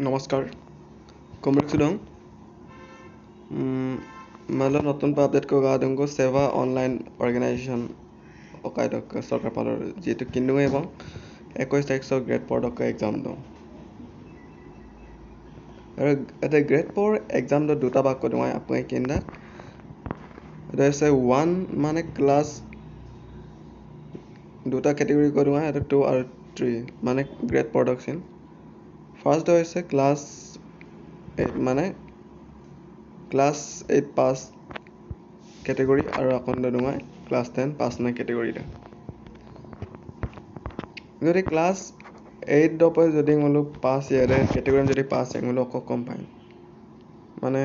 নমস্কাৰ কমৰেডছুদং মালা নতুন আপডেট को गादोंगो सेवा ऑनलाइन ऑर्गेनाइजेशन অকাইদক সৰকাৰ পালৰ যেটো কিন্দু এবং 21 তাৰিখ গ্ৰেড 4 ক এক্সাম দো আৰু এটা গ্ৰেড 4 এক্সাম দ দুটা ভাগ কৰি মই আপুনি কিন্দা এটা আছে 1 মানে ক্লাস দুটা ক্যাটেগৰি কৰি মই এটা 2 আৰু 3 মানে গ্ৰেড 4 দকছিন ফাৰ্স্ট হৈছে ক্লাস 8 মানে ক্লাস 8 পাস category আৰু আকন দুমাই ক্লাস 10 পাস না category দা যদি ক্লাস 8 দপে যদি মলো পাস ইয়াৰে category যদি পাস এমলো অক কম পায় মানে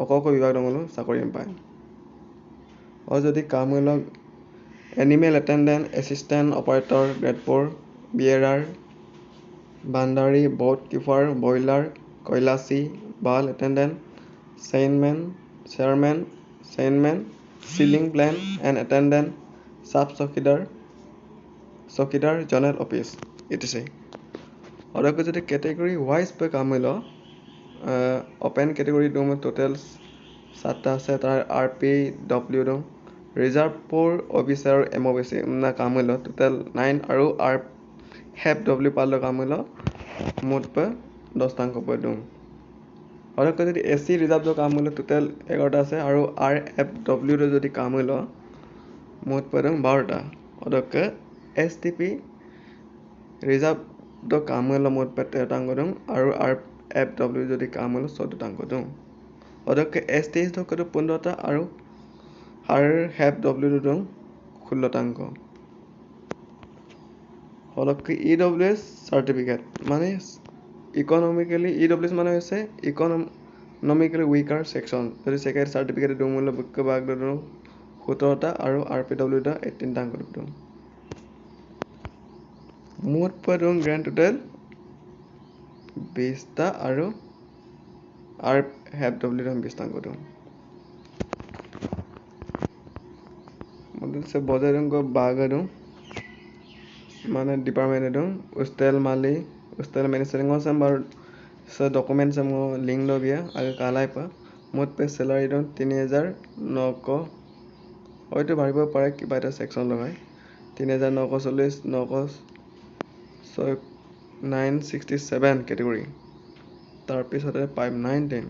অক বিভাগ দমলো চাকৰি পায় আৰু যদি কাম হলো animal attendant assistant operator grade 4 bearer বান্দাৰী বোট কিপাৰ বয়লাৰ কৈলাসী বাল attendant chairman ceiling plan and attendant sub চকীদাৰ জেনেৰেল অফিচ etc আৰু যদি ক্যাটেগৰি ওয়াইজ পে কাম হলো ওপেন ক্যাটেগৰি দম টোটাল 7টা আছে তাৰ আৰপি ডব্লিউ দম ৰিজাৰ্ভ ফৰ অফিসাৰ এমওবিসি না কাম হলো টোটাল 9 আৰু আর হেপ ডব্লিউ পালো কাম হলো মোট পে 10 টাঙ্ক পে দম আৰু যদি এসি ৰিজাৰ্ভ দ কাম হলো টোটাল 11টা আছে আৰু আর এফ ডব্লিউ দ যদি কাম হলো মোট পে দম 12টা অদকে এসটিপি রিজার্ভ দ কাম হলো মোট পে 13 টাঙ্ক দম আৰু আর এফ ডব্লিউ যদি কাম হলো 14 টাঙ্ক দম অদকে এসটিএস দ কত 15টা আৰু আৰ হেপ ডব্লিউ দম 16 টাঙ্ক অদকে ইডব্লিউএস সাৰ্টিফিকেট মানে ইকোনমিক্যালি ইডব্লিউএস মানে হৈছে ইকোনমিক্যালি উইকাৰ সেকশন যদি সেকেন্ড সাৰ্টিফিকেট দম মূল্য বুক ভাগ দম 17টা আৰু আৰপিডব্লিউ দা 18 টাঙ্ক দম মোট পদম গ্ৰ্যান্ড টোটাল 20টা আৰু আর হেপ ডব্লিউ দম 20 টাঙ্ক দম মডেল সে বজারং को बाग दम माने डिपार्टमेंट दम उस्तेल माली उस्तेल मैनेजरिंग सेम्बर से डॉक्यूमेंट से मो लिंक लो गया आगे कालाई पा मोट पे सैलरी दम 3900 হয়তো বাঢ়িব পাৰে কিবা এটা সেকশন লগাই 3940 967 ক্যাটেগরি তার পিছতে 5910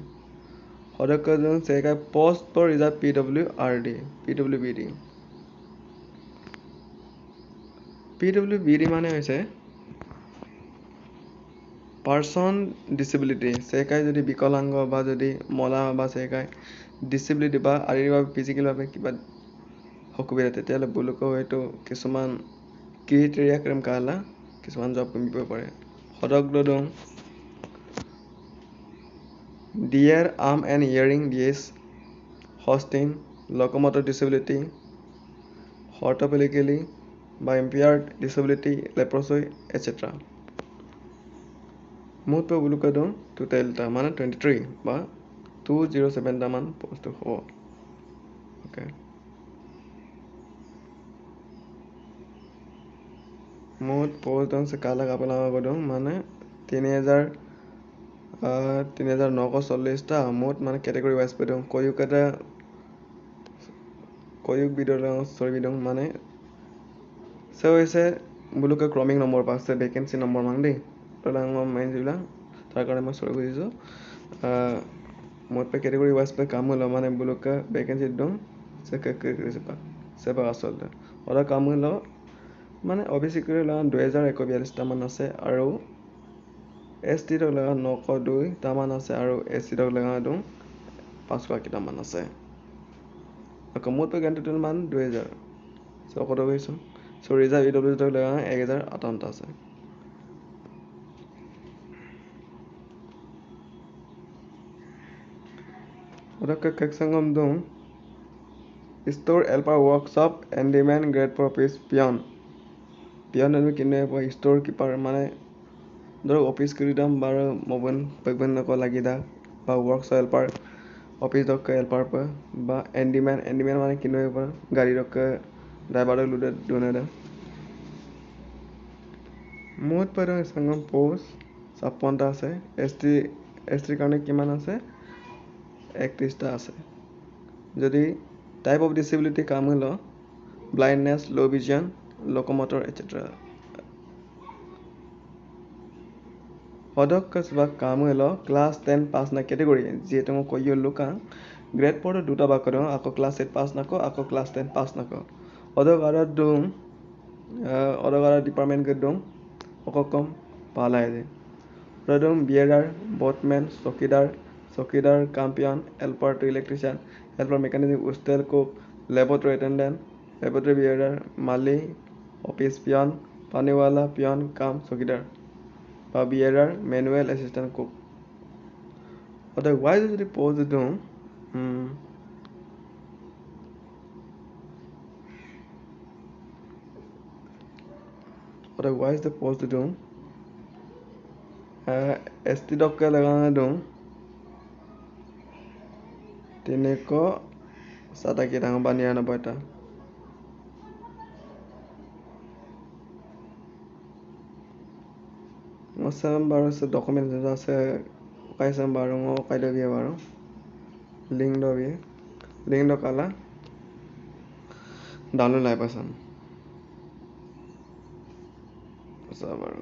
হদকজন সেকা পোস্ট ফর রিজার্ভ পিডব্লিউবিডি মানে হৈছে পার্সন ডিসেবিলিটি সেকাই যদি বিকলাঙ্গ বা যদি মলা বা সেকাই ডিসেবিলিটি বা শারীরিক ফিজিক্যাল ভাবে কিবা অসুবিধা তেতিয়ালে বুলুক হয়তো কিছুমান ক্ৰাইটেৰিয়া ক্ৰম কালা কিছুমান জব কমিব পাৰে হদক দদং ডিয়াৰ আর্ম এন্ড হিয়ারিং ডিএস হোস্টিং locomotor disability orthopedically by impaired disability leprosy etc মোট পে বুলুক দং টোটালটা মানে 23 বা 207 টা মান পোস্ট হ'ব ওকে মোট পোস্ট দং से काला कापला गदं माने 3940 টা মোট মানে ক্যাটেগরি ওয়াইজ पे दं কয়ুক বিদং সরবিদং মানে সে হৈছে বুলুক ক্রমিং নম্বৰ পাছে ভ্যাকেন্সি নম্বৰ মান দেই তলাং মেইন জিলা তাৰ কাৰণে মই সৰি গৈছো মোট पे ক্যাটেগরি ওয়াইজ पे কাম হলো মানে বুলুক ভ্যাকেন্সি দং সে সেবা আসলতে ওরা কাম হলো মানে ওবিসি করে লা 2142 টা মান আছে আৰু এসটি ৰ লগা 902 টা মান আছে আৰু এসসি ৰ লগা দং 500 কিটা মান আছে মোট पे টোটাল মান 2000 সো কত গৈছো সো রিজার্ভ ইডব্লিউ ৰ লগা 1058 টা আছে ওদকে কেকসংগম দং store helper workshop and demand grade for office peon আমি কিনে স্টোর কিপার মানে ধর অফিস কিরিদাম বাৰ মোবাইল পেগবেন নক লাগিদা বা ওয়ার্কশপ হেল্পার অফিস দক হেল্পার পা বা এন্ডিম্যান মানে কিনে পা গাড়ি দক ড্রাইভার লুডে দুনেদা মোট पर संगम पोस्ट 56টা আছে এছ টিৰ কাৰণে কিমান আছে 31টা আছে যদি টাইপ অফ ডিসেবিলিটি কাম হলো ব্লাইণ্ডনেছ লো ভিজন লোকোমটৰ এটচেট্ৰা অধক্ষ বা কাম হলো ক্লাস 10 পাস না ক্যাটেগরি যেহেতু মই কইও লুকা গ্রেড 4 দুটা বাক করো আকো ক্লাস 8 পাস নাকো আকো ক্লাস 10 পাস নাকো অধকার ডিপার্টমেন্ট কে দুম অককম পালাই দে Radom bearer, boatman, চকীদাৰ, কাম্পিয়ন, helper to electrician, helper mechanic, hostel cook, laboratory attendant, laboratory bearer, মালি, office peon, পানীৱালা, peon, কাম, চকীদাৰ বা bearer, manual assistant cook. Otherwise যদি pose দিওঁ otherwise the pose দিওঁ ST डॉक्टर लगाना दूं 397টা মছাম বাৰো ডকুমেন্ট আছে কাইছাম বাৰো কাইদা বিয়া বাৰো লিংক দ কালা ডাউনলোড লাইভ আছাম বাৰো